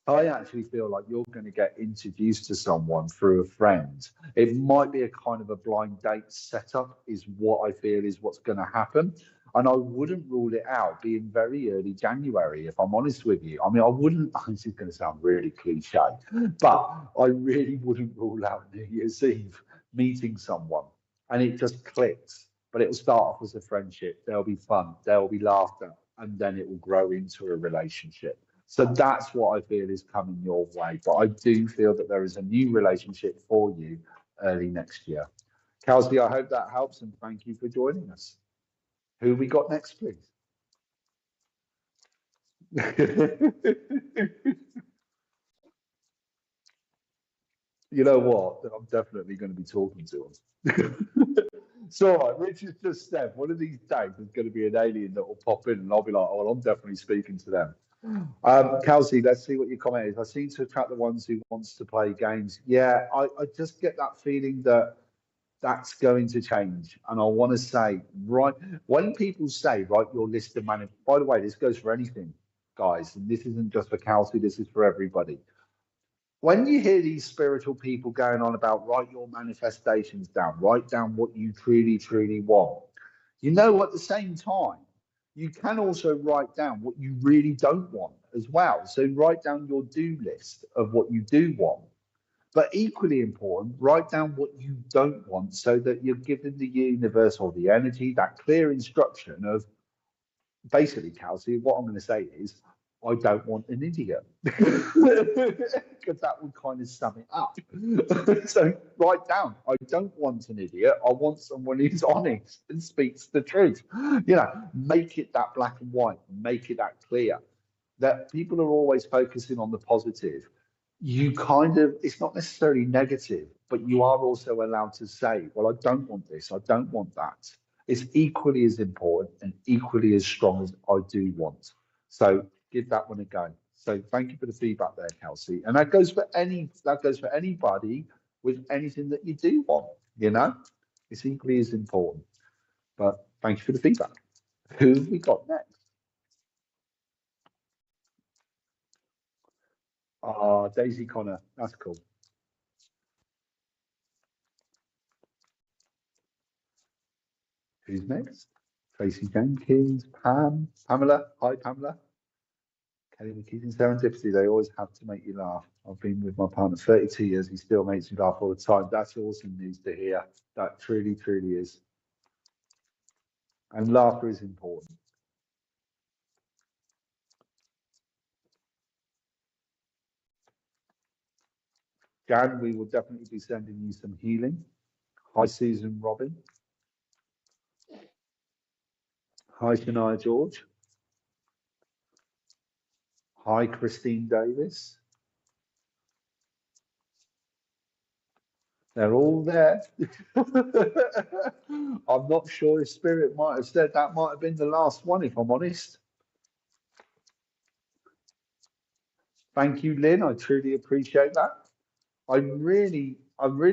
I actually feel like you're going to get introduced to someone through a friend. It might be a kind of a blind date setup, is what I feel is what's going to happen. And I wouldn't rule it out being very early January, if I'm honest with you. I mean, I wouldn't, this is going to sound really cliche, but I really wouldn't rule out New Year's Eve meeting someone and it just clicks. But it will start off as a friendship. There'll be fun, there'll be laughter, and then it will grow into a relationship. So that's what I feel is coming your way. But I do feel that there is a new relationship for you early next year. Kelsey, I hope that helps and thank you for joining us. Who we got next, please? You know what? I'm definitely going to be talking to him. So, all right, Richard just said one of these days there's going to be an alien that will pop in and I'll be like, oh, well, I'm definitely speaking to them. Kelsey, let's see what your comment is. I seem to attract the ones who wants to play games. Yeah, I just get that feeling that that's going to change. And I want to say, right, when people say, write your list of by the way, this goes for anything, guys, and this isn't just for Kelsey, this is for everybody. When you hear these spiritual people going on about write your manifestations down, write down what you truly, truly want, you know, at the same time, you can also write down what you really don't want as well. So write down your do list of what you do want. But equally important, write down what you don't want so that you're giving the universe or the energy that clear instruction of basically, Kelsey, what I'm going to say is, I don't want an idiot. Because that would kind of sum it up. So write down, I don't want an idiot. I want someone who's honest and speaks the truth. You know, make it that black and white, make it that clear. That people are always focusing on the positive. You kind of, it's not necessarily negative, but you are also allowed to say, well, I don't want this, I don't want that. It's equally as important and equally as strong as I do want. So give that one a go. So thank you for the feedback there, Kelsey. And that goes for anybody with anything that you do want, you know? It's equally as important. But thank you for the feedback. Who have we got next? Daisy Connor. That's cool. Who's next? Tracy Jenkins, Pamela. Hi, Pamela. Kelly McKees in Serendipity. They always have to make you laugh. I've been with my partner 32 years. He still makes me laugh all the time. That's awesome news to hear. That truly, truly is. And laughter is important. Jan, we will definitely be sending you some healing. Hi, Susan Robin. Hi, Shania George. Hi, Christine Davis. They're all there. I'm not sure if Spirit might have said that might have been the last one, if I'm honest. Thank you, Lynn. I truly appreciate that. I really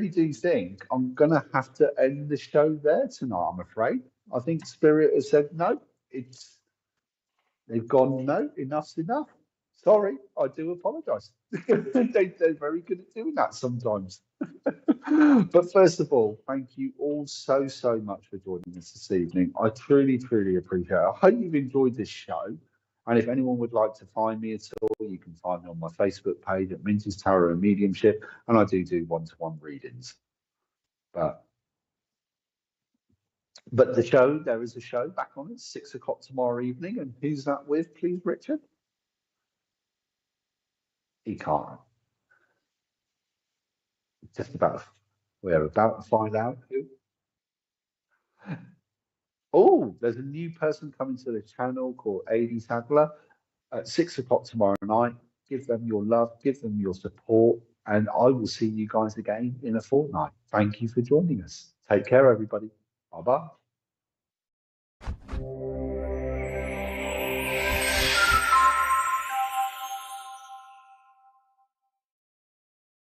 do think I'm gonna have to end the show there tonight, I'm afraid. I think Spirit has said no, they've gone, no, enough's enough. Sorry, I do apologise. They're very good at doing that sometimes. But first of all, thank you all so, so much for joining us this evening. I truly, truly appreciate it. I hope you've enjoyed this show. And if anyone would like to find me at all, you can find me on my Facebook page at Minty's Tarot and Mediumship. And I do one-to-one readings. But the show, there is a show back on at 6 o'clock tomorrow evening. And who's that with, please, Richard? He can't. We're about to find out who. Oh, there's a new person coming to the channel called Adi Sadler at 6 o'clock tomorrow night. Give them your love, give them your support, and I will see you guys again in a fortnight. Thank you for joining us. Take care, everybody. Bye-bye.